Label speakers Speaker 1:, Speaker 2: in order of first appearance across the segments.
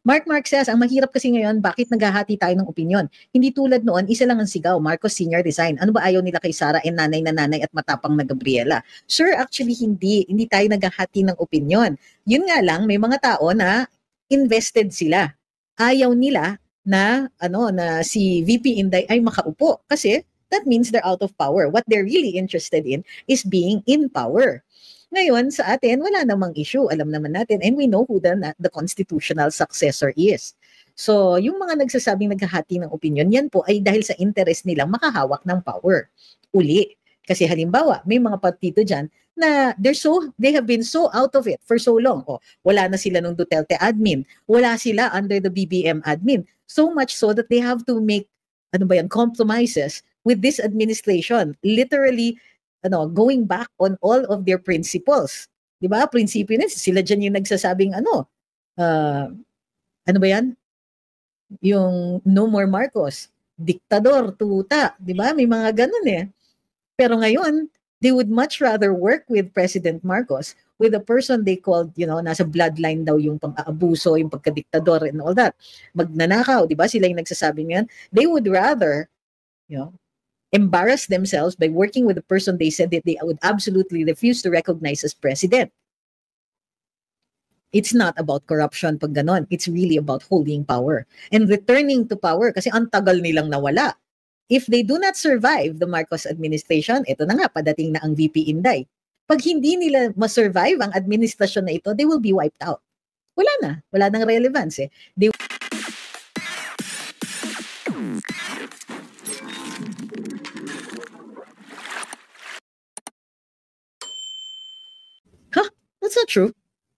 Speaker 1: Mark says, ang mahirap kasi ngayon, bakit naghahati tayo ng opinion? Hindi tulad noon, isa lang ang sigaw, Marcos Sr. resign. Ano ba ayaw nila kay Sara and nanay na nanay at matapang na Gabriela? Sir, actually hindi. Hindi tayo naghahati ng opinion. Yun nga lang, may mga tao na invested sila. Ayaw nila na si VP Inday ay makaupo kasi that means they're out of power. What they're really interested in is being in power. Ngayon, sa atin, wala namang issue. Alam naman natin, and we know who the constitutional successor is. So, yung mga nagsasabing naghahati ng opinion, yan po ay dahil sa interest nilang makahawak ng power. Uli. Kasi halimbawa, may mga partido dyan na they have been so out of it for so long. Wala na sila nung Duterte admin. Wala sila under the BBM admin. So much so that they have to make compromises with this administration. Literally, going back on all of their principles. 'Di ba? Prinsipyo na sila diyan yung nagsasabing yung no more Marcos, diktador, tuta, 'di ba? May mga ganun eh. Pero ngayon, they would much rather work with President Marcos with a person they called, nasa bloodline daw yung pang-aabuso, yung pagkadiktador and all that. Magnanakaw, 'di ba? Sila yung nagsasabi ngayon. They would rather, embarrass themselves by working with the person they said that they would absolutely refuse to recognize as president. It's not about corruption pag ganon. It's really about holding power and returning to power kasi ang tagal nilang nawala. If they do not survive the Marcos administration, ito na nga, padating na ang VP Inday. Pag hindi nila ma-survive ang administrasyon na ito, they will be wiped out. Wala nang relevance eh. That's not true.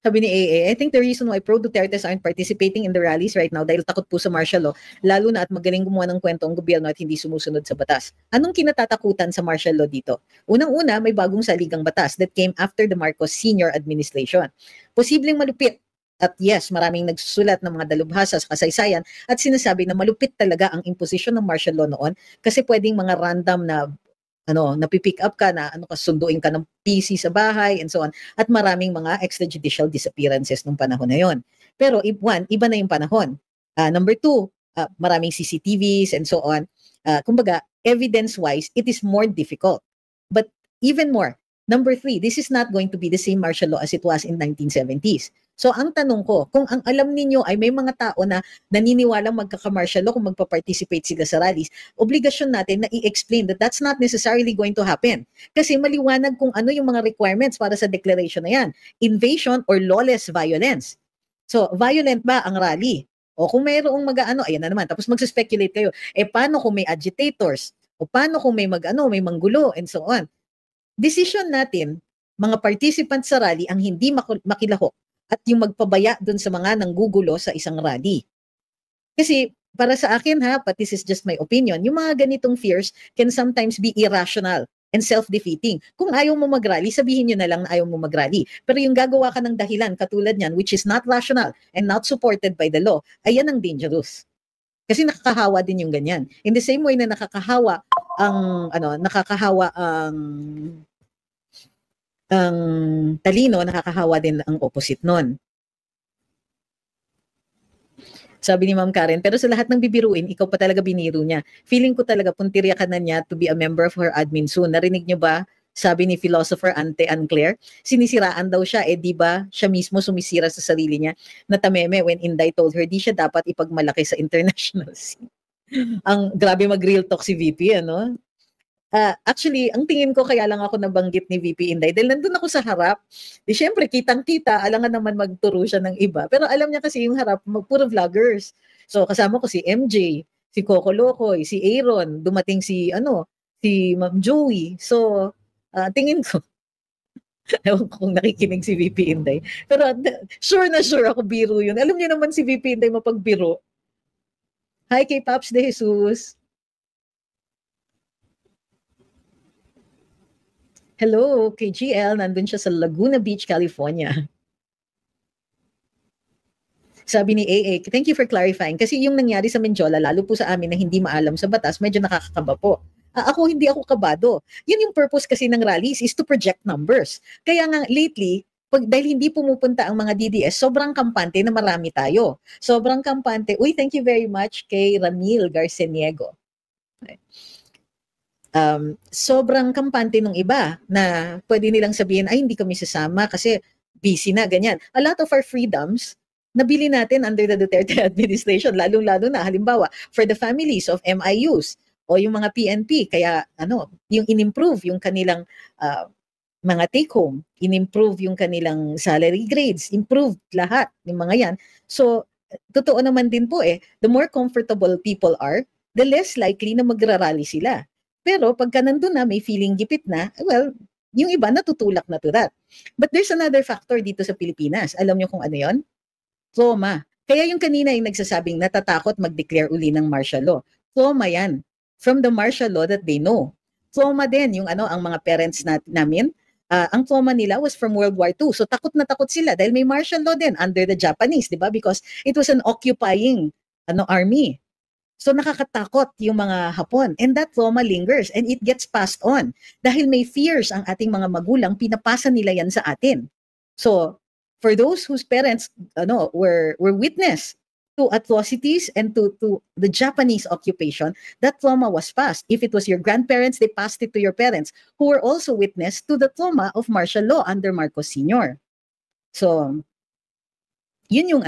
Speaker 1: Sabi ni AA, I think the reason why pro-Dutertes aren't participating in the rallies right now dahil takot po sa martial law, lalo na at magaling gumawa ng kwento ang gobyerno at hindi sumusunod sa batas. Anong kinatatakutan sa martial law dito? Unang-una, may bagong saligang batas that came after the Marcos senior administration. Posibleng malupit. At yes, maraming nagsusulat ng mga dalubhasa sa kasaysayan at sinasabi na malupit talaga ang imposition ng martial law noon kasi pwedeng mga random na napipick up ka na sunduin ka ng PC sa bahay and so on at maraming mga extrajudicial disappearances nung panahon na yon. Pero iba na yung panahon. Number two, maraming CCTVs and so on. Kumbaga, evidence-wise, it is more difficult. But even more, number three, this is not going to be the same martial law as it was in 1970s. So ang tanong ko, kung ang alam ninyo ay may mga tao na naniniwalang magkaka-martial law kung magpa-participate sila sa rallies, obligasyon natin na i-explain that that's not necessarily going to happen. Kasi maliwanag kung ano yung mga requirements para sa declaration na yan. Invasion or lawless violence. So, violent ba ang rally? O kung mayroong ayan na naman, tapos mag-speculate kayo, paano kung may agitators? O paano kung may may manggulo and so on? Decision natin, mga participants sa rally ang hindi makilahok at yung magpabaya dun sa mga nanggugulo sa isang rally. Kasi para sa akin but this is just my opinion, yung mga ganitong fears can sometimes be irrational and self-defeating. Kung ayaw mo mag-rally, sabihin nyo na lang na ayaw mo mag-rally. Pero yung gagawa ka ng dahilan katulad niyan, which is not rational and not supported by the law, ayan ang dangerous. Kasi nakakahawa din yung ganyan. In the same way na nakakahawa ang talino, nakakahawa din ang opposite nun. Sabi ni Ma'am Karen, pero sa lahat ng bibiruin, ikaw pa talaga biniro niya. Feeling ko talaga puntirya ka na niya to be a member of her admin soon. Narinig niyo ba? Sabi ni philosopher Ante Anclair, sinisiraan daw siya, di ba siya mismo sumisira sa sarili niya na tameme when Inday told her di siya dapat ipagmalaki sa international scene. Ang grabe mag-real talk si VP, actually, ang tingin ko kaya lang ako nabanggit ni VP Inday dahil nandun ako sa harap. Di syempre, kitang-kita, alangan naman magturo siya ng iba. Pero alam niya kasi yung harap, puro vloggers. So, kasama ko si MJ, si Coco Locoy, si Aaron, dumating si Ma'am Joey. So, tingin ko, ewan ko kung nakikinig si VP Inday. Pero sure na sure ako biro yun. Alam niyo naman si VP Inday mapagbiro. Hi kay Paps De Jesus. Hello, kay GL, nandun siya sa Laguna Beach, California. Sabi ni AA, thank you for clarifying. Kasi yung nangyari sa Menjola, lalo po sa amin na hindi maalam sa batas, medyo nakakakaba po. Hindi ako kabado. Yan yung purpose kasi ng rallies is to project numbers. Kaya nga lately, dahil hindi pumupunta ang mga DDS, sobrang kampante na marami tayo. Sobrang kampante. Uy, thank you very much kay Ramil Garceniego. Sobrang kampante nung iba na pwede nilang sabihin, ay hindi kami sasama kasi busy na, ganyan. A lot of our freedoms, nabili natin under the Duterte administration, lalong-lalo na halimbawa for the families of MIUs o yung mga PNP, kaya yung in-improve yung kanilang mga take-home, in-improve yung kanilang salary grades, improved lahat ng mga yan. So, totoo naman din po the more comfortable people are, the less likely na magrarally sila. Pero pagka nandun na, may feeling gipit na, well, yung iba natutulak na to that. But there's another factor dito sa Pilipinas. Alam niyo kung ano yon? Trauma. Kaya yung kanina yung nagsasabing natatakot mag-declare uli ng martial law. Trauma yan. From the martial law that they know. Trauma din yung ang mga parents namin. Ang trauma nila was from World War II. So takot na takot sila dahil may martial law din under the Japanese, di ba? Because it was an occupying army. So nakakatakot yung mga Hapon, and that trauma lingers and it gets passed on. Dahil may fears ang ating mga magulang, pinapasa nila yan sa atin. So for those whose parents were witness to atrocities and to the Japanese occupation, that trauma was passed. If it was your grandparents, they passed it to your parents, who were also witness to the trauma of martial law under Marcos Sr. So yun yung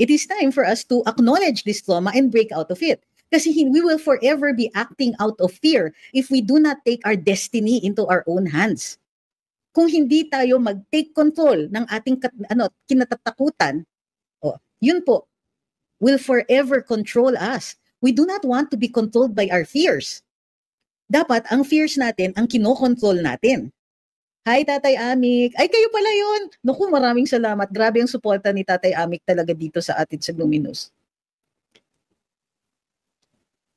Speaker 1: it is time for us to acknowledge this trauma and break out of it. Kasi we will forever be acting out of fear if we do not take our destiny into our own hands. Kung hindi tayo mag-take control ng ating kinatatakutan, yun po, will forever control us. We do not want to be controlled by our fears. Dapat ang fears natin ang kinokontrol natin. Hi, Tatay Amik. Ay, kayo pala yun. Naku, maraming salamat. Grabe ang suporta ni Tatay Amik talaga dito sa atin sa Luminous.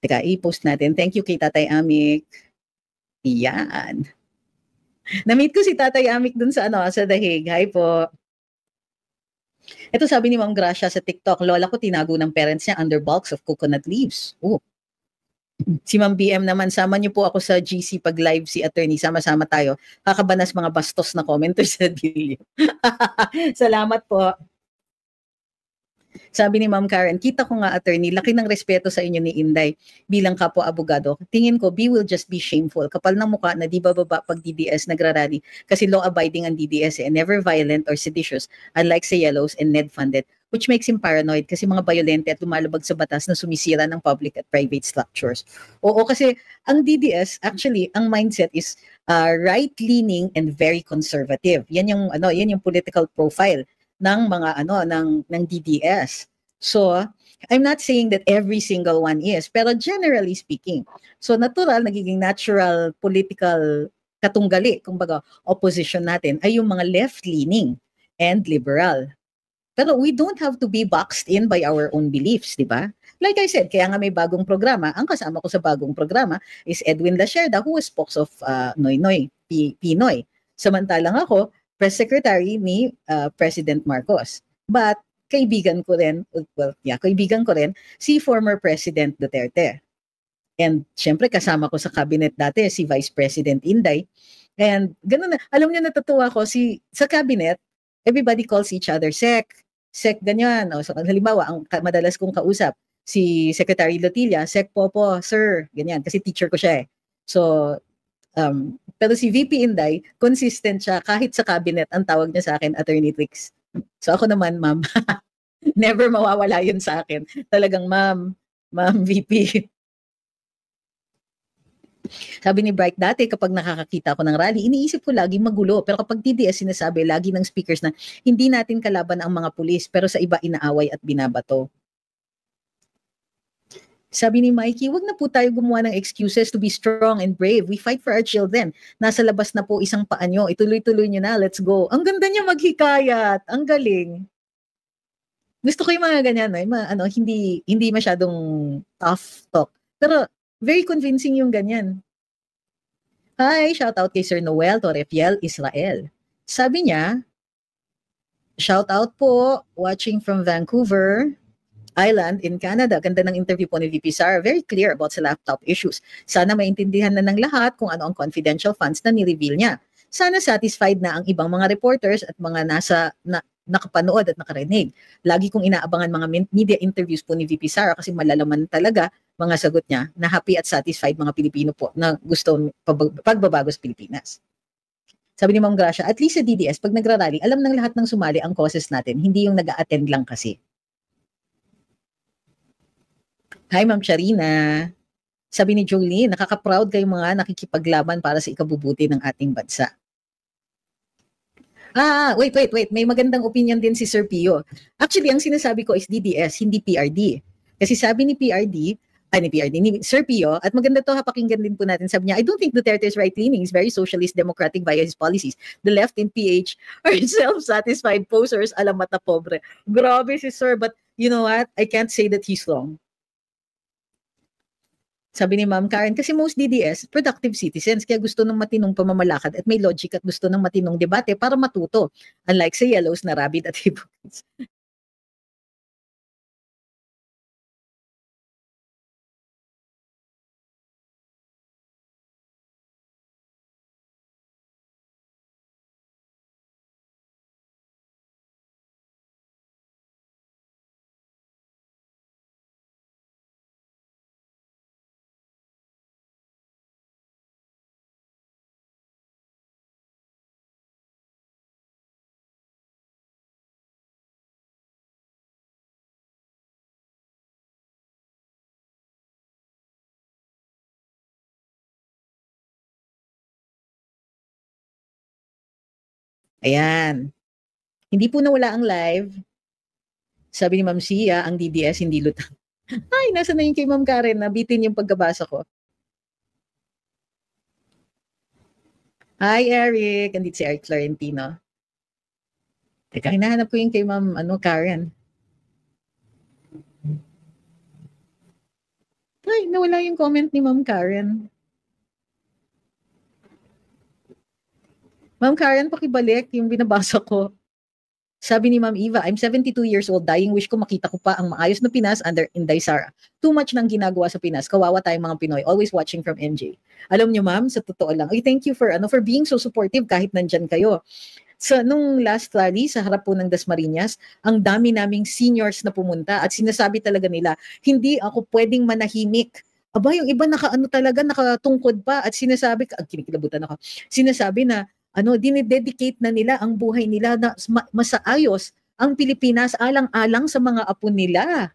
Speaker 1: Teka, i-post natin. Thank you kay Tatay Amik. Yan. Na-meet ko si Tatay Amik dun sa sa Dahig. Hi po. Ito sabi ni Ma'am Gracia sa TikTok, lola ko tinago ng parents niya under bulks of coconut leaves. Oh. Si Ma'am BM naman, sama niyo po ako sa GC pag live si attorney. Sama-sama tayo. Kakabanas mga bastos na commenters sa video. Salamat po. Sabi ni Ma'am Karen, kita ko nga attorney, laki ng respeto sa inyo ni Inday bilang kapwa-abogado. Tingin ko, B will just be shameful. Kapal ng mukha na di bababa pag DDS nagrarally kasi law-abiding ang DDS never violent or seditious unlike sa Yellows and NED-funded, which makes him paranoid kasi mga violente at lumalabag sa batas na sumisira ng public at private structures. Oo, kasi ang DDS, actually, ang mindset is right-leaning and very conservative. Yan yung political profile ng mga ng DDS. So, I'm not saying that every single one is, pero generally speaking. So, nagiging natural political katunggali, kumbaga, opposition natin ay yung mga left-leaning and liberal. Pero we don't have to be boxed in by our own beliefs, di ba? Like I said, kaya nga may bagong programa. Ang kasama ko sa bagong programa is Edwin Lacerda, who is spokes of Noynoy, Pinoy. Samantalang ako, press secretary ni President Marcos. But kaibigan ko rin si former President Duterte. And syempre kasama ko sa cabinet dati si Vice President Inday. And ganun na, alam niyo natutuwa ko sa cabinet, everybody calls each other Sec ganyan. So, halimbawa, ang madalas kong kausap si Secretary Lotilla, Sec Popo, sir, ganyan kasi teacher ko siya So pero si VP Inday, consistent siya kahit sa cabinet ang tawag niya sa akin, Attorney Trix. So ako naman, ma'am, never mawawala yun sa akin. Talagang ma'am VP. Sabi ni Bright, dati kapag nakakakita ko ng rally, iniisip ko lagi magulo. Pero kapag DDS sinasabi, lagi ng speakers na hindi natin kalaban ang mga pulis, pero sa iba inaaway at binabato. Sabi ni Mikey, wag na po tayo gumawa ng excuses to be strong and brave. We fight for our children. Nasa labas na po isang paa nyo. Ituloy-tuloy nyo na. Let's go. Ang ganda niya maghikayat. Ang galing. Gusto ko yung mga ganyan. Hindi masyadong tough talk. Pero very convincing yung ganyan. Hi, shout out kay Sir Noel Torrefiel Israel. Sabi niya, shout out po, watching from Vancouver Island in Canada. Ganda ng interview po ni VP Sara. Very clear about sa laptop issues. Sana maintindihan na ng lahat kung ano ang confidential funds na ni-reveal niya. sana satisfied na ang ibang mga reporters at mga nakapanood at nakarinig. Lagi kong inaabangan mga media interviews po ni VP Sara kasi malalaman talaga mga sagot niya na happy at satisfied mga Pilipino po na gusto pagbabago sa Pilipinas. Sabi ni Ma'am Gracia, at least sa DDS, pag nagrarally, alam ng lahat ng sumali ang causes natin, hindi yung nag-a-attend lang kasi. Hi Ma'am Charina. Sabi ni Jolene, nakaka-proud kayong mga nakikipaglaban para sa ikabubuti ng ating bansa. Wait. May magandang opinion din si Sir Pio. Actually, ang sinasabi ko is DDS, hindi PRD. Kasi sabi ni ni Sir Pio, at maganda to, pakinggan din po natin, sabi niya, I don't think Duterte is right-leaning, he's very socialist, democratic via his policies. The left in PH are self-satisfied posers, alam mata pobre. Grabe si Sir, but you know what? I can't say that he's wrong. Sabi ni Ma'am Karen, kasi most DDS, productive citizens, kaya gusto ng matinong pamamalakad at may logic at gusto ng matinong debate para matuto. Unlike sa yellows na rabid at hypocrites. Ayan. Hindi po nawala ang live. Sabi ni Ma'am Sia, ang DDS hindi lutang. Ay, nasa na yung kay Ma'am Karen, nabitin yung pagkabasa ko. Hi, Eric. Andito si Eric Florentino. Teka, hinahanap ko yung kay Ma'am Karen. Ay, nawala yung comment ni Ma'am Karen. Ma'am Karen, pakibalik yung binabasa ko. Sabi ni Ma'am Eva, I'm 72 years old, dying wish ko makita ko pa ang maayos na Pinas under Inday Sara. Too much nang ginagawa sa Pinas. Kawawa tayong mga Pinoy. Always watching from NJ. Alam niyo ma'am, sa totoo lang, thank you for being so supportive kahit nandyan kayo. So, nung last rally sa harap po ng Dasmariñas, ang dami naming seniors na pumunta at sinasabi talaga nila, hindi ako pwedeng manahimik. Aba, yung iba nakatungkod pa at sinasabi, kinikilabutan ako, sinasabi na, dinededicate na nila ang buhay nila na masaayos ang Pilipinas alang-alang sa mga apo nila.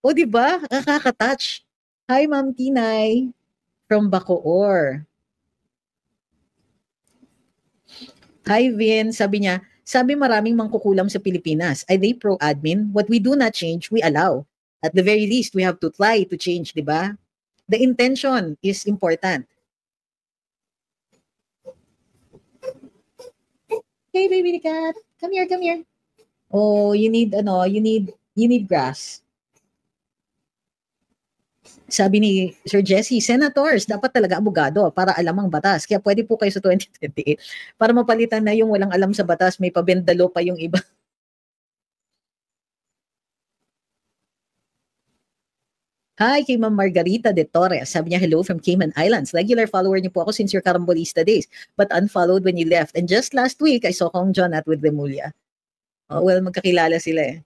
Speaker 1: O di ba? Nakaka-touch. Hi Ma'am Tinay from Bacoor. Hi Vin, sabi niya, maraming mangkukulam sa Pilipinas. Are they pro-admin? What we do not change, we allow. At the very least, we have to try to change, di ba? The intention is important. Hey, baby cat. Come here. Oh, you need grass. Sabi ni Sir Jesse, senators, dapat talaga abogado para alam ang batas. Kaya pwede po kayo sa 2028 para mapalitan na yung walang alam sa batas, may pabendalo pa yung iba. Hi, kay Ma'am Margarita de Torres. Sabi niya, hello from Cayman Islands. Regular follower niyo po ako since your Carambolista days, but unfollowed when you left. And just last week, I saw Kong John at with Remulla. Oh, well, magkakilala sila eh.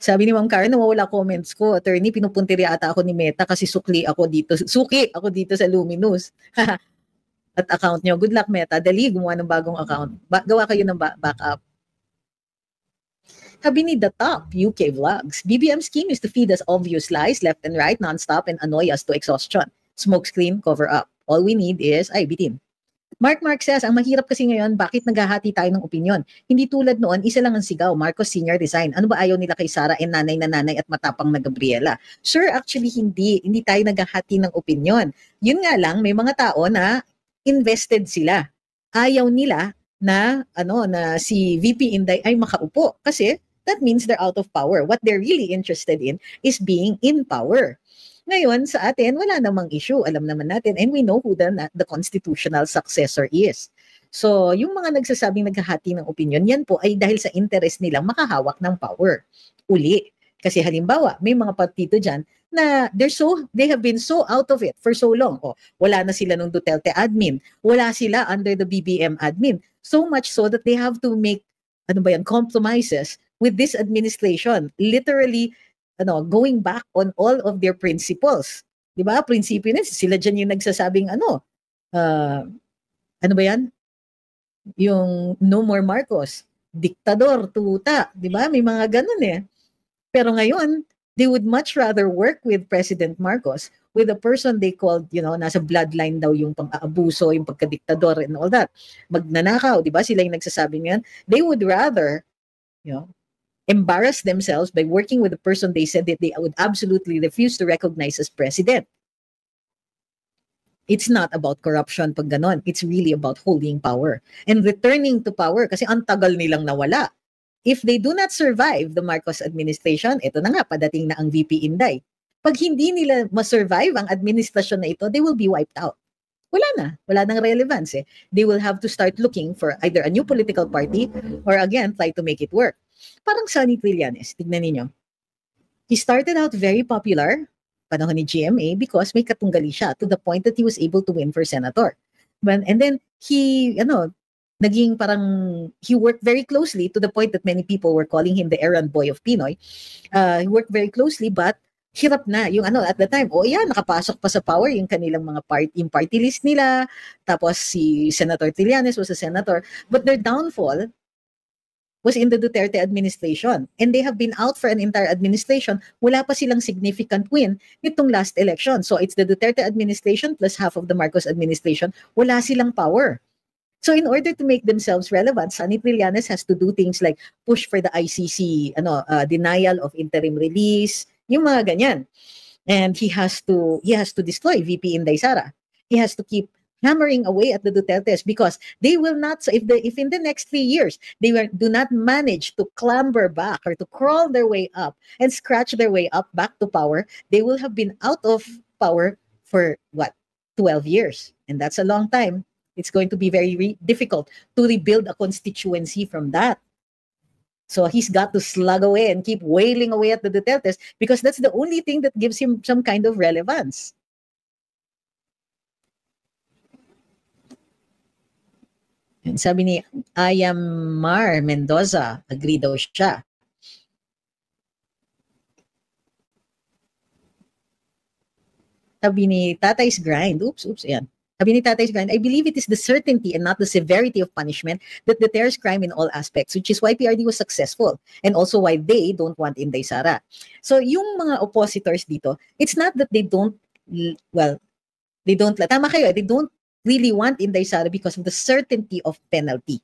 Speaker 1: Sabi ni Ma'am Karen, nawawala comments ko. Attorney, pinupuntiri ata ako ni Meta kasi suki ako dito sa Luminous. At account niyo. Good luck, Meta. Dali, gumawa ng bagong account. Gawa kayo ng backup. Sabi ni The Top, UK Vlogs, BBM scheme is to feed us obvious lies left and right, non-stop, and annoy us to exhaustion. Smokescreen, cover up. All we need is, bitin. Mark says, ang mahirap kasi ngayon, bakit naghahati tayo ng opinion? Hindi tulad noon, isa lang ang sigaw, Marcos Sr. resign. Ano ba ayaw nila kay Sara and nanay na nanay at matapang na Gabriela? Sir, actually hindi tayo naghahati ng opinion. Yun nga lang, may mga tao na invested sila. Ayaw nila na si VP Inday ay makaupo kasi that means they're out of power. What they're really interested in is being in power. Ngayon, sa atin, wala namang issue. Alam naman natin, and we know who the constitutional successor is. So, yung mga nagsasabing naghahati ng opinion, yan po ay dahil sa interest nilang makahawak ng power. Uli, Kasi halimbawa, may mga partito dyan na they have been so out of it for so long. O, wala na sila nung Duterte admin. Wala sila under the BBM admin. So much so that they have to make compromises with this administration. Literally, going back on all of their principles. Di ba? Prinsipyo na, sila dyan yung nagsasabing uh, ano ba yan? Yung no more Marcos, diktador, tuta, di ba? May mga ganun eh. Pero ngayon, they would much rather work with President Marcos, with a person they called, nasa bloodline daw yung pang-aabuso, yung pagkadiktador and all that. Magnanakaw, di ba? Sila yung nagsasabi niyan. They would rather, embarrass themselves by working with a person they said that they would absolutely refuse to recognize as president. It's not about corruption pag ganon. It's really about holding power and returning to power kasi ang tagal nilang nawala. If they do not survive the Marcos administration, ito na nga, padating na ang VP Inday. Pag hindi nila ma-survive ang administrasyon na ito, they will be wiped out. Wala nang relevance eh. They will have to start looking for either a new political party or again, try to make it work. Parang Sonny Trillanes, tignan ninyo. He started out very popular, panahon ni GMA, because may katunggali siya to the point that he was able to win for senator. And then he, naging parang, he worked very closely to the point that many people were calling him the errand boy of Pinoy. He worked very closely, but hirap na yung at the time, nakapasok pa sa power yung kanilang mga party list nila, tapos si Senator Trillanes was a senator, but their downfall was in the Duterte administration. And they have been out for an entire administration. Wala pa silang significant win nitong last election. So it's the Duterte administration plus half of the Marcos administration. Wala silang power. So in order to make themselves relevant, Sonny Trillanes has to do things like push for the ICC denial of interim release, yung mga ganyan. And he has to destroy VP Inday Sara. He has to keep hammering away at the Dutertes because they will not, if in the next 3 years they do not manage to clamber back or to crawl their way up and scratch their way up back to power, they will have been out of power for 12 years. And that's a long time. It's going to be very difficult to rebuild a constituency from that. So he's got to slug away and keep wailing away at the Dutertes because that's the only thing that gives him some kind of relevance. And sabi ni Ayamar Mendoza, agree daw siya. Sabi ni Tatay's Grind, ayan. Sabi ni Tatay's Grind, I believe it is the certainty and not the severity of punishment that deters crime in all aspects, which is why PRD was successful and also why they don't want Inday Sara. So yung mga oppositors dito, it's not that they don't, tama kayo, they don't really want Inday Sara because of the certainty of penalty.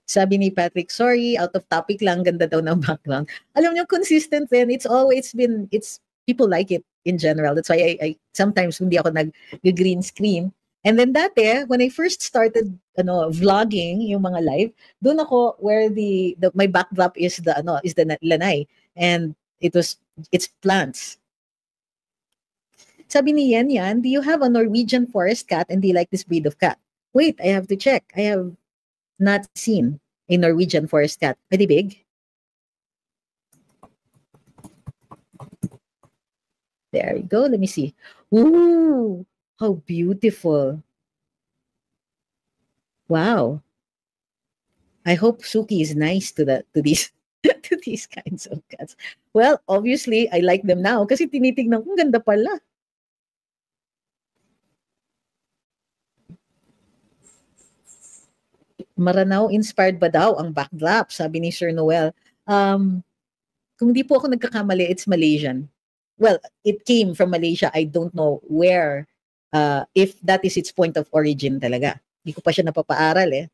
Speaker 1: Sabi ni Patrick, sorry, out of topic lang, ganda daw ng background. Alam niyo, consistent din. It's people like it in general. That's why I sometimes hindi ako nag-green screen. And then dati, when I first started vlogging yung mga live, doon ako where my backdrop is the lanay and it's plants. Sabi ni Yan, do you have a Norwegian forest cat and do you like this breed of cat? Wait, I have to check. I have not seen a Norwegian forest cat. Pretty big. There you go. Let me see. Ooh, how beautiful. Wow. I hope Suki is nice to these to these kinds of cats. Well, obviously, I like them now kasi tinitignan ko, ganda pala. Maranao inspired ba daw ang backdrop? Sabi ni Sir Noel. Kung di po ako nagkakamali, it's Malaysian. Well, it came from Malaysia. I don't know where, if that is its point of origin talaga. Hindi ko pa siya napapaaral eh.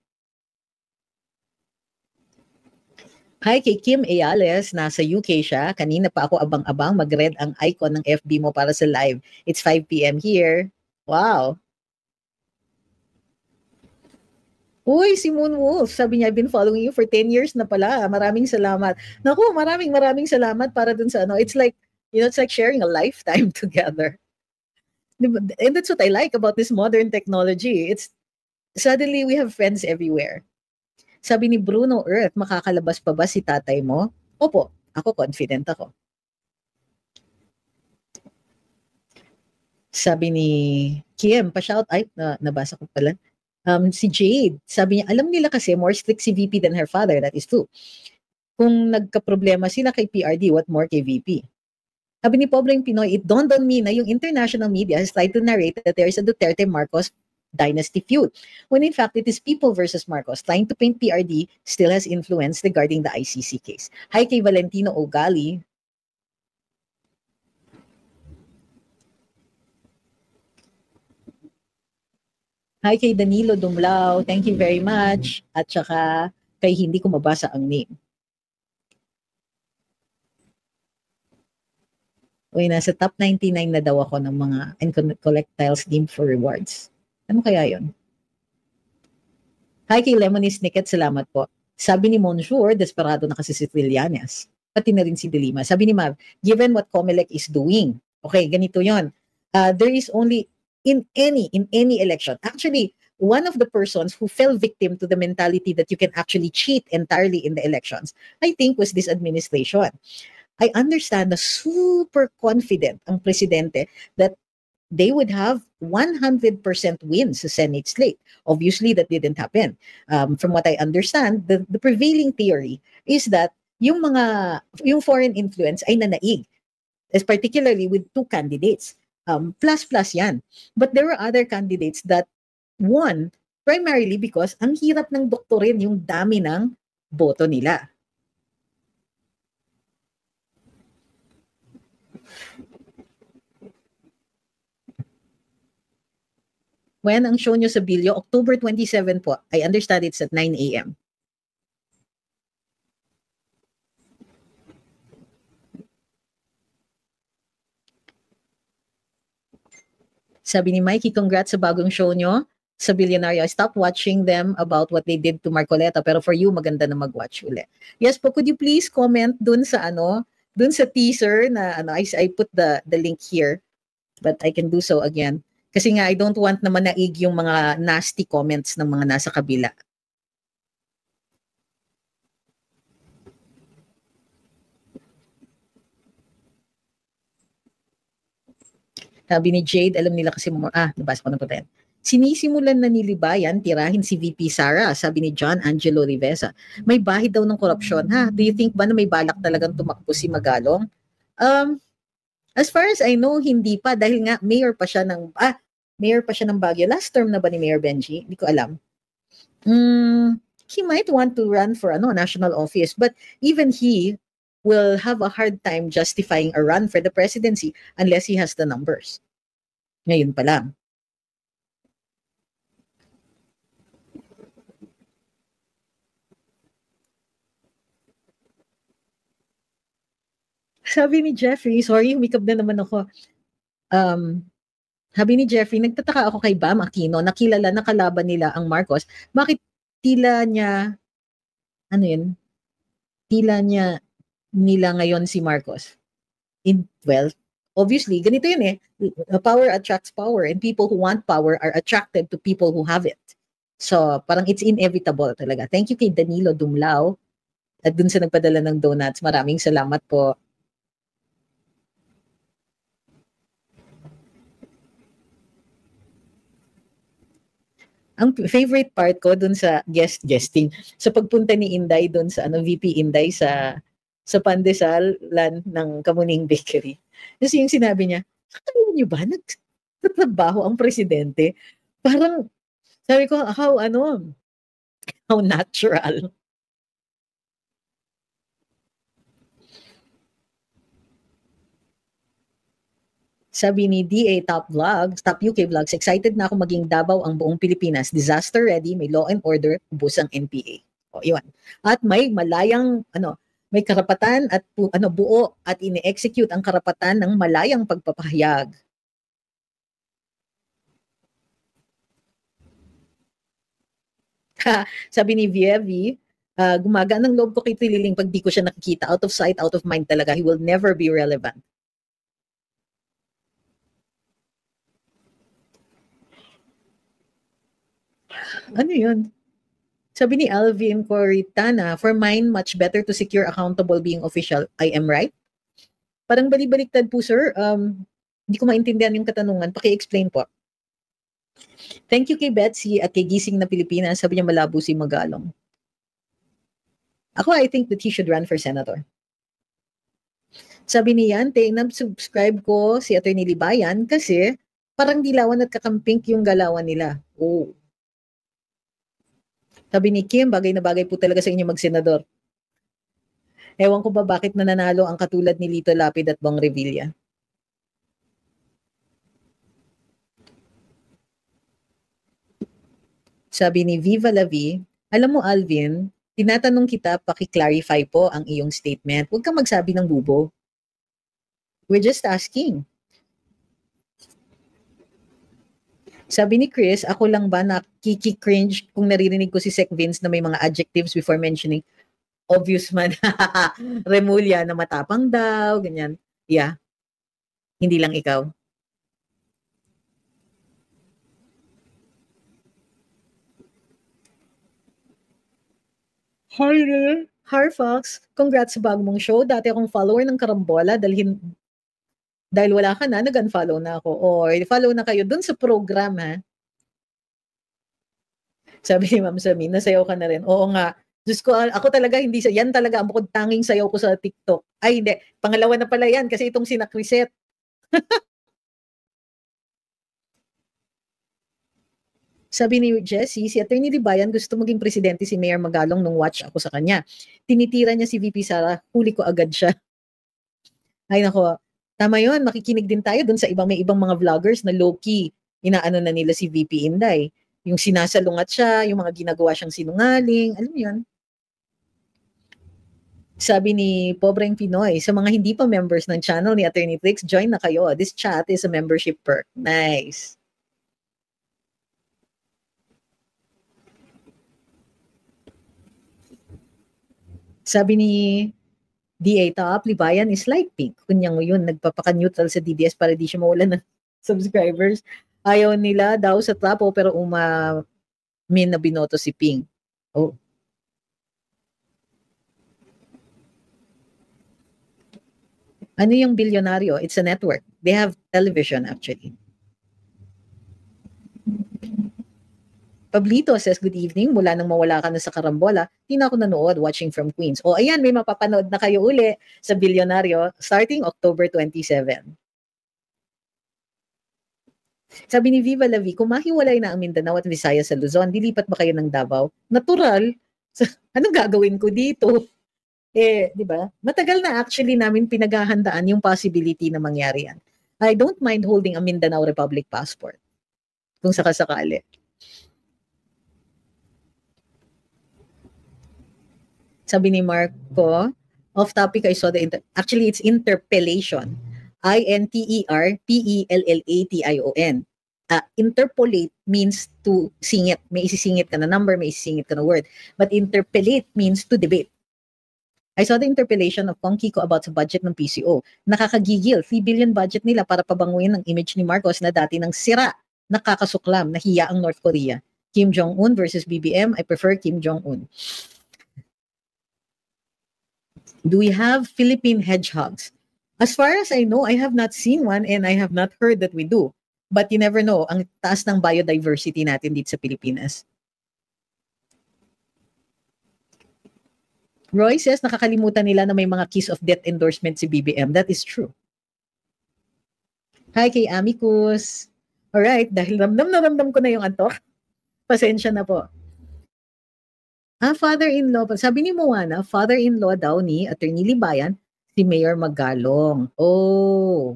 Speaker 1: Hi kay Kim Ayales, nasa UK siya. Kanina pa ako abang-abang mag-red ang icon ng FB mo para sa live. It's 5 p.m. here. Wow. Uy, si Moonwolf, sabi niya, I've been following you for 10 years na pala. Maraming salamat. Naku, maraming salamat para dun sa It's like, it's like sharing a lifetime together. And that's what I like about this modern technology. It's suddenly we have friends everywhere. Sabi ni Bruno Earth, makakalabas pa ba si tatay mo? Opo, ako confident ako. Sabi ni Kim, pa-shout, ay, nabasa ko pala. Si Jade, sabi niya, alam nila kasi more strict si VP than her father. That is true. Kung nagka-problema sila kay PRD, what more kay VP? Sabi ni Pobreng Pinoy, it dawned on me na yung international media has tried to narrate that there is a Duterte Marcos dynasty feud, when in fact it is people versus Marcos. Trying to paint PRD still has influence regarding the ICC case. Hi kay Valentino Ogali. Hi kay Danilo Dumlao. Thank you very much. At saka kay hindi ko mabasa ang name. Uy, nasa top 99 na daw ako ng mga and collect tiles deemed for rewards. Ano kaya yon? Hi kay Lemony Snicket, salamat po. Sabi ni Monsieur, desperado na kasi si Trillanes. Pati na rin si Delima. Sabi ni Mav, given what Comelec is doing, okay, ganito yon. There is only, in any election, actually, one of the persons who fell victim to the mentality that you can actually cheat entirely in the elections, I think was this administration. I understand na super confident ang presidente that they would have 100% wins sa Senate slate. Obviously, that didn't happen. From what I understand, the prevailing theory is that yung foreign influence ay nanaig, particularly with two candidates. Plus yan. But there were other candidates that won primarily because ang hirap ng doktorin yung dami ng boto nila. When ang show nyo sa Bilyo? October 27 po. I understand it's at 9 a.m. Sabi ni Mikey, congrats sa bagong show nyo sa Billionaire. I stopped watching them about what they did to Marcoleta, pero for you, maganda na mag-watch ulit. Yes po, could you please comment dun sa teaser na I put the link here, but I can do so again. Kasi nga, I don't want na manaig yung mga nasty comments ng mga nasa kabila. Sabi ni Jade, alam nila kasi, nabasa ko na po tayo. Sinisimulan na nilibayan, tirahin si VP Sara, sabi ni John Angelo Rivesa. May bahid daw ng korupsyon, ha? Do you think ba na may balak talagang tumakbo si Magalong? As far as I know, hindi pa, dahil nga mayor pa siya ng Baguio. Last term na ba ni Mayor Benji? Hindi ko alam. He might want to run for national office, but even he will have a hard time justifying a run for the presidency unless he has the numbers. Ngayon pa lang. Sabi ni Jeffrey, sorry, humikab na naman ako. Sabi ni Jeffrey, nagtataka ako kay Bam Aquino, nakilala na kalaban nila ang Marcos. Bakit tila niya nila ngayon si Marcos? Well, obviously, ganito yun power attracts power and people who want power are attracted to people who have it. So, parang it's inevitable talaga. Thank you kay Danilo Dumlao at dun sa nagpadala ng donuts. Maraming salamat po. Ang favorite part ko dun sa guesting, sa pagpunta ni Inday dun sa VP Inday sa Pandesal-lan ng Kamuning Bakery. Kasi yung sinabi niya, alam niyo ba, nagtatrabaho ang presidente? Parang, sabi ko, how natural. Sabi ni DA Top UK Vlogs, excited na ako maging Davao ang buong Pilipinas. Disaster ready, may law and order, ubos ang NPA. O, yun. At may malayang, may karapatan at buo at ine-execute ang karapatan ng malayang pagpapahayag. Sabi ni Vievi, gumagaan ng loob ko kay Trililing pag di ko siya nakikita. Out of sight, out of mind talaga. He will never be relevant. Ano yun? Sabi ni Alvin Coritana, for mine, much better to secure accountable being official. I am right? Parang balik-baliktad po, sir. Hindi ko maintindihan yung katanungan. Paki-explain po. Thank you kay Betsy at kay Gising na Pilipinas. Sabi niya malabo si Magalong. Ako, I think that he should run for senator. Sabi ni Yante, subscribe ko si Atty. Libayan kasi parang dilawan at kakampink yung galawan nila. Oh. Sabi ni Kim, bagay na bagay po talaga sa inyo mag-senador. Ewan ko ba bakit nananalo ang katulad ni Lito Lapid at Bong Revilla. Sabi ni Viva La Vie, alam mo Alvin, tinatanong kita, paki-clarify po ang iyong statement. Huwag kang magsabi ng bubo. We're just asking. Sabi ni Chris, ako lang ba nakiki-cringe kung naririnig ko si Sec Vince na may mga adjectives before mentioning obvious man. Remulla na matapang daw, ganyan. Yeah. Hindi lang ikaw. Hi there. Harfox, congrats sa bagong mong show. Dati akong follower ng Karambola dahil wala ka na, nag-unfollow na ako. Or follow na kayo dun sa program, ha? Sabi ni Ma'am Samin, nasayaw ka na rin. Oo nga. Diyos ko, ako talaga hindi yan talaga ang bukod tanging sayaw ko sa TikTok. Ay, hindi. Pangalawa na pala yan kasi itong sinakriset. Sabi ni Jessie, si Atty. Libayan gusto maging presidente si Mayor Magalong nung watch ako sa kanya. Tinitira niya si VP Sara, huli ko agad siya. Ay nako, tama yun, makikinig din tayo dun sa may ibang mga vloggers na low-key, inaano na nila si VP Inday. Yung sinasalungat siya, yung mga ginagawa siyang sinungaling, alam mo yun? Sabi ni Pobreng Pinoy, sa mga hindi pa members ng channel ni Attorney Trix, join na kayo. This chat is a membership perk. Nice. Sabi ni DA Top, Libayan is light pink. Kunyang yun, nagpapaka-neutral sa DDS para di siya mawalan ng subscribers. Ayaw nila daw sa trapo pero umamin na binoto si Ping. Oh. Ano yung bilyonaryo? It's a network. They have television actually. Pablito says, good evening. Mula nang mawala ka na sa Karambola, di na ako nanood watching from Queens. O ayan, may mapapanood na kayo uli sa Bilyonaryo starting October 27. Sabi ni Viva La Vie, kung mahiwalay na ang Mindanao at Visayas sa Luzon, dilipat ba kayo ng Davao? Natural. Anong gagawin ko dito? Eh, di ba? Matagal na actually namin pinaghahandaan yung possibility na mangyari yan. I don't mind holding a Mindanao Republic passport. Kung sakasakali. Sabi ni Marco, off topic, I saw actually it's interpellation. INTERPELLATION. Interpolate means to singit. May isisingit ka na number, may isisingit ka na word. But interpellate means to debate. I saw the interpellation of Kong Kiko about sa budget ng PCO. Nakakagigil, 3 billion budget nila para pabanguin ang image ni Marcos na dati ng sira, nakakasuklam, nahiya ang North Korea. Kim Jong-un versus BBM, I prefer Kim Jong-un. Do we have Philippine hedgehogs? As far as I know, I have not seen one and I have not heard that we do. But you never know, ang taas ng biodiversity natin dito sa Pilipinas. Roy says, nakakalimutan nila na may mga kiss of death endorsement si BBM. That is true. Hi kay Amicus. Alright, dahil ramdam ko na yung antok. Pasensya na po. Father-in-law. Sabi ni Moana, father-in-law daw ni Attorney Libayan, si Mayor Magalong. Oh,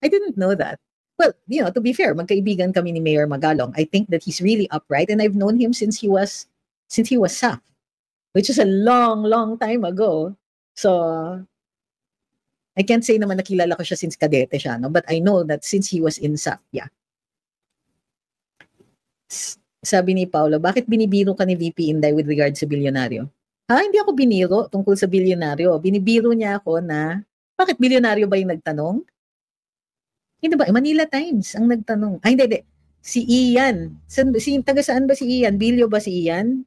Speaker 1: I didn't know that. Well, to be fair, magkaibigan kami ni Mayor Magalong. I think that he's really upright and I've known him since he was SAF, which is a long time ago. So, I can't say naman nakilala ko siya since kadete siya, no? But I know that since he was in SAF, yeah. Sabi ni Paolo, bakit binibiro ka ni VP Inday with regard sa bilyonaryo? Hindi ako biniro tungkol sa bilyonaryo. Binibiro niya ako na, bakit bilyonaryo ba yung nagtanong? Hindi ba? Manila Times ang nagtanong. Hindi. Si Ian. Taga saan ba si Ian? Bilyo ba si Ian?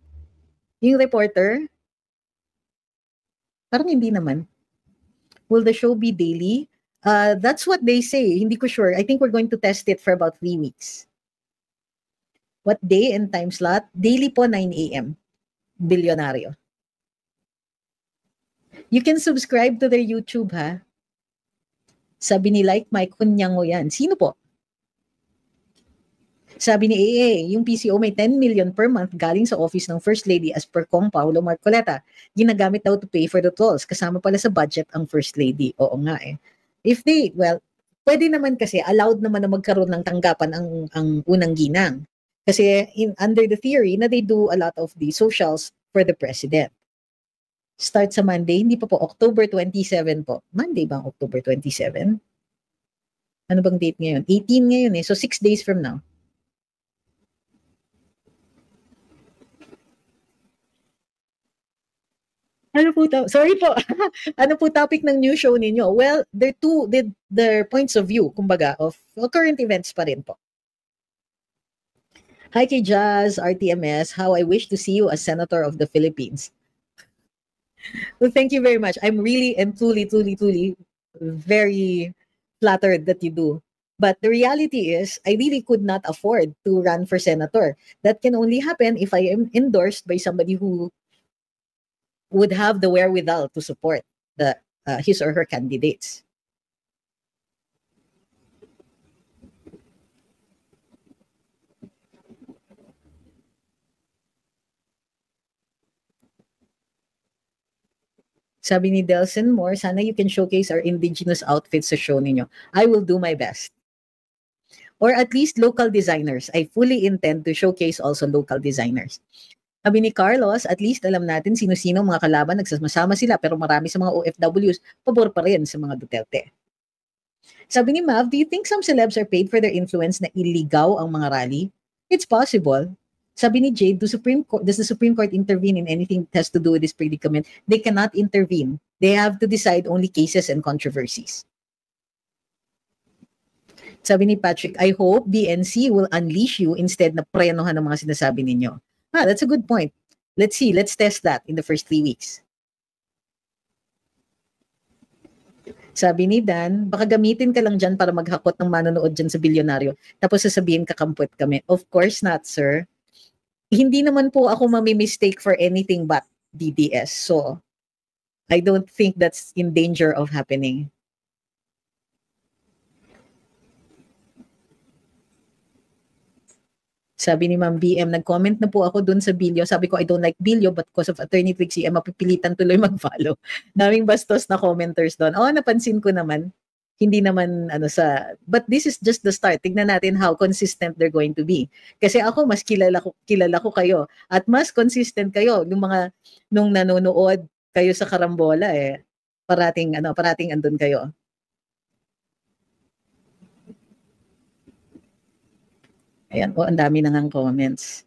Speaker 1: Yung reporter? Parang hindi naman. Will the show be daily? That's what they say. Hindi ko sure. I think we're going to test it for about 3 weeks. What day and time slot? Daily po, 9 a.m. Bilyonaryo. You can subscribe to their YouTube, ha? Sabi ni Like Mike Hunyango yan. Sino po? Sabi ni AA, yung PCO may 10 million per month galing sa office ng First Lady as per Kong Paulo Marcoleta. Ginagamit daw to pay for the tolls. Kasama pala sa budget ang First Lady. Oo nga eh. If they, well, pwede naman kasi, allowed naman na magkaroon ng tanggapan ang unang ginang. Kasi under the theory na they do a lot of the socials for the president. Start sa Monday, hindi pa po, October 27 po. Monday ba ang October 27? Ano bang date ngayon? 18 ngayon eh, so 6 days from now. Ano po sorry po. Ano po topic ng new show ninyo? Well, their points of view, kumbaga, of current events pa rin po. Hi kay Jazz, RTMS, how I wish to see you as Senator of the Philippines. Well, thank you very much. I'm really and truly very flattered that you do. But the reality is, I really could not afford to run for senator. That can only happen if I am endorsed by somebody who would have the wherewithal to support his or her candidates. Sabi ni Delson Moore, sana you can showcase our indigenous outfits sa show ninyo. I will do my best. Or at least local designers. I fully intend to showcase also local designers. Sabi ni Carlos, at least alam natin sino-sino mga kalaban, nagsasama sila, pero marami sa mga OFWs, pabor pa rin sa mga Duterte. Sabi ni Mav, do you think some celebs are paid for their influence na iligaw ang mga rally? It's possible. Sabi ni Jade, does the Supreme Court intervene in anything that has to do with this predicament? They cannot intervene. They have to decide only cases and controversies. Sabi ni Patrick, I hope BNC will unleash you instead na prenohan ng mga sinasabi ninyo. That's a good point. Let's see. Let's test that in the first 3 weeks. Sabi ni Dan, baka gamitin ka lang dyan para maghakot ng manonood dyan sa bilyonaryo. Tapos sasabihin kakampwet kami. Of course not, sir. Hindi naman po ako mistake for anything but DDS. So, I don't think that's in danger of happening. Sabi ni Ma'am BM, nag-comment na po ako dun sa Bilyo. Sabi ko, I don't like Bilyo, but because of Attorney Trixie, mapipilitan tuloy mag-follow. Daming bastos na commenters doon. Napansin ko naman. Hindi naman but this is just the start. Tignan natin how consistent they're going to be. Kasi ako, mas kilala ko kayo. At mas consistent kayo. Nung nanonood kayo sa Karambola parating andun kayo. Ayan, ang dami na ngang comments.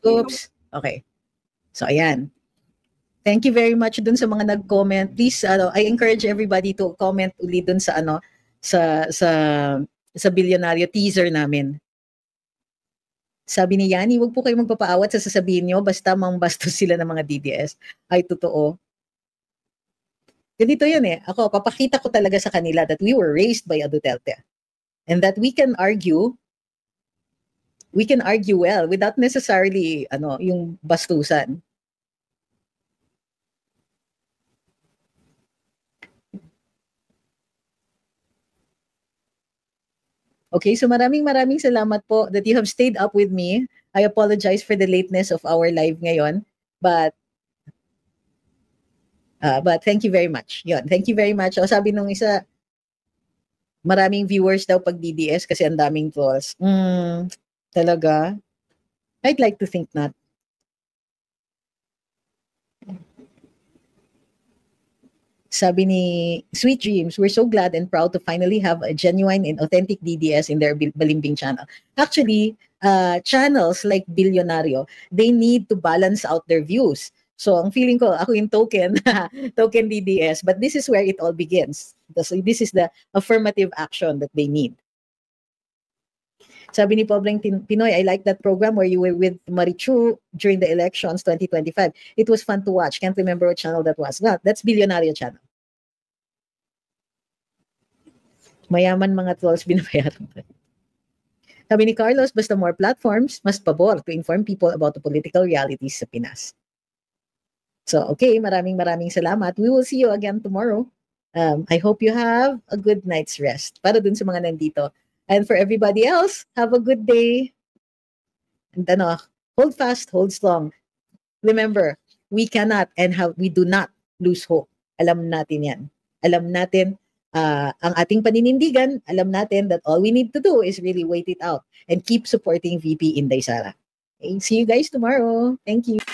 Speaker 1: Oops. Okay. So, ayan. Thank you very much dun sa mga nag-comment. Please, I encourage everybody to comment ulit dun sa sa bilyonaryo teaser namin. Sabi ni Yani, wag po kayo magpapaawat sa sasabihin nyo, basta mangbastos sila ng mga DDS. Ay, totoo. Ganito yun Ako, papakita ko talaga sa kanila that we were raised by a Duterte. And that we can argue well without necessarily yung bastusan. Okay, so maraming salamat po that you have stayed up with me. I apologize for the lateness of our live ngayon, but thank you very much. Yun, thank you very much. Sabi nung isa, maraming viewers daw pag DDS kasi ang daming trolls. Talaga? I'd like to think not. Sabi ni Sweet Dreams, we're so glad and proud to finally have a genuine and authentic DDS in their Balimbing channel. Actually, channels like Billionario, they need to balance out their views. So ang feeling ko, ako yung token, token DDS, but this is where it all begins. So this is the affirmative action that they need. Sabi ni Pobleng Pinoy, I like that program where you were with Marichu during the elections 2025. It was fun to watch. Can't remember what channel that was. No, that's Billionario channel. Mayaman mga trolls binabayaran. Sabi ni Carlos, basta more platforms, mas pabor to inform people about the political realities sa Pinas. So, okay, maraming salamat. We will see you again tomorrow. I hope you have a good night's rest. Para dun sa mga nandito. And for everybody else, have a good day. And hold fast, hold strong. Remember, we cannot and we do not lose hope. Alam natin yan. Alam natin ang ating paninindigan, alam natin that all we need to do is really wait it out and keep supporting VP Inday Sara. Okay, see you guys tomorrow. Thank you.